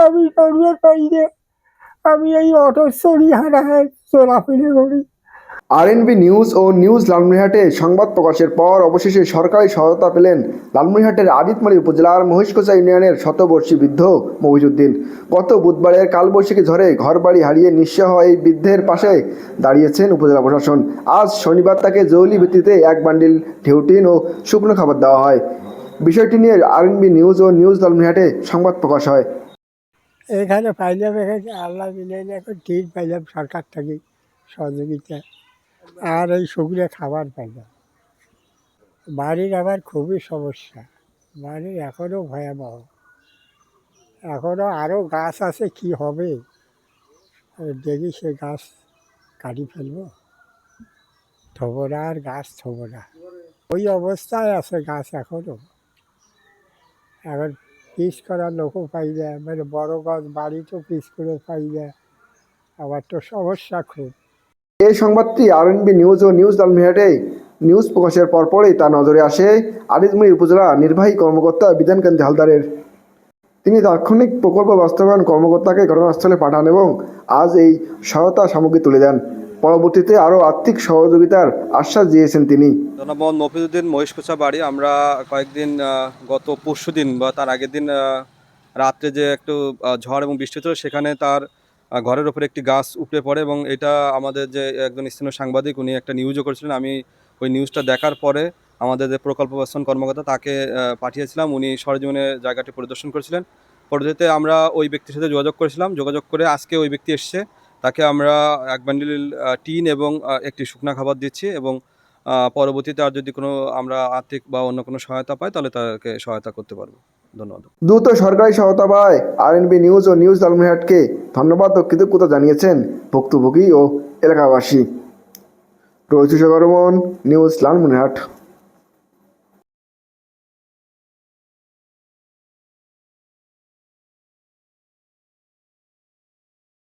আমি করবে পাই না। আমি এই অটো চড়ি হাঁটাহাঁট চলাফেরা করি। আরএনবি নিউজ ও নিউজ লালমনিরহাটে সংবাদ প্রকাশের পর অবশেষে সরকারি সহায়তা পেলেন লালমনিরহাটের আদিতমারি উপজেলার মহিষকোচা ইউনিয়নের শতবর্ষী বৃদ্ধ মফিজউদ্দিন। গত বুধবারের কালবৈশাখী ঝড়ে ঘরবাড়ি হারিয়ে নিঃস্ব হওয়া এই বৃদ্ধের পাশে দাঁড়িয়েছেন উপজেলা প্রশাসন। আজ শনিবার তাকে জরুরি ভিত্তিতে এক বান্ডিল ঢেউটিন ও শুকনো খাবার দেওয়া হয়। বিষয়টি নিয়ে আরএনবি নিউজ ও নিউজ লালমনিরহাটে সংবাদ প্রকাশ হয়। এখানে পাইলাম, এখানে আল্লাহ মিলে এখন ঠিক পাইলাম সরকার থেকে সহযোগিতা, আর এই শুকনো খাবার পাইলাম। বাড়ির আবার খুবই সমস্যা, বাড়ির এখনও ভয়াবহ, এখনও আরও গাছ আছে, কি হবে দেখি সে গাছ কাটি ফেলবো, থবো না আর গাছ থবো না, ওই অবস্থায় আছে গাছ এখনও। এখন পিস করার লোকও পাই না, মানে বড় গাছ বাড়িতেও পিস করে পাই না, আবার তো সমস্যা খুব। এই সংবাদটি আরএনবি নিউজ ও নিউজ লালমনিরহাটে নিউজ প্রকাশের পরপরই তা নজরে আসে আদিতমরি উপজেলা নির্বাহী কর্মকর্তা বিধানকান্তি হালদারের। তিনি তাৎক্ষণিক প্রকল্প বাস্তবায়ন কর্মকর্তাকে ঘটনাস্থলে পাঠান এবং আজ এই সহায়তা সামগ্রী তুলে দেন। পরবর্তীতে আরও আর্থিক সহযোগিতার আশ্বাস দিয়েছেন তিনি। জনাব মোহাম্মদ মফিজউদ্দিন মহিষকোচা বাড়ি। আমরা কয়েকদিন গত পরশু দিন বা তার আগের দিন রাত্রে যে একটু ঝড় এবং বৃষ্টি ছিল, সেখানে তার ঘরের ওপরে একটি গাছ উপড়ে পড়ে এবং এটা আমাদের যে একজন স্থানীয় সাংবাদিক উনি একটা নিউজও করেছিলেন। আমি ওই নিউজটা দেখার পরে আমাদের যে প্রকল্প বাস্তবায়ন কর্মকর্তা তাকে পাঠিয়েছিলাম, উনি সরেজমিনে জায়গাটি পরিদর্শন করেছিলেন। পরবর্তীতে আমরা ওই ব্যক্তির সাথে যোগাযোগ করেছিলাম, যোগাযোগ করে আজকে ওই ব্যক্তি এসছে, তাকে আমরা এক বান্ডিল টিন এবং একটি শুকনা খাবার দিচ্ছি এবং পরবর্তীতে আর যদি কোনো আমরা আর্থিক বা অন্য কোনো সহায়তা পাই তাহলে তাকে সহায়তা করতে পারবো। ধন্যবাদ। দ্রুত সরকারি সহায়তা পায় আরএনবি নিউজ ও নিউজ লালমনিরহাটকে ধন্যবাদ ও কৃতজ্ঞতা জানিয়েছেন ভুক্তভোগী ও এলাকাবাসী। রয়েছে নিউজ লালমনিরহাট।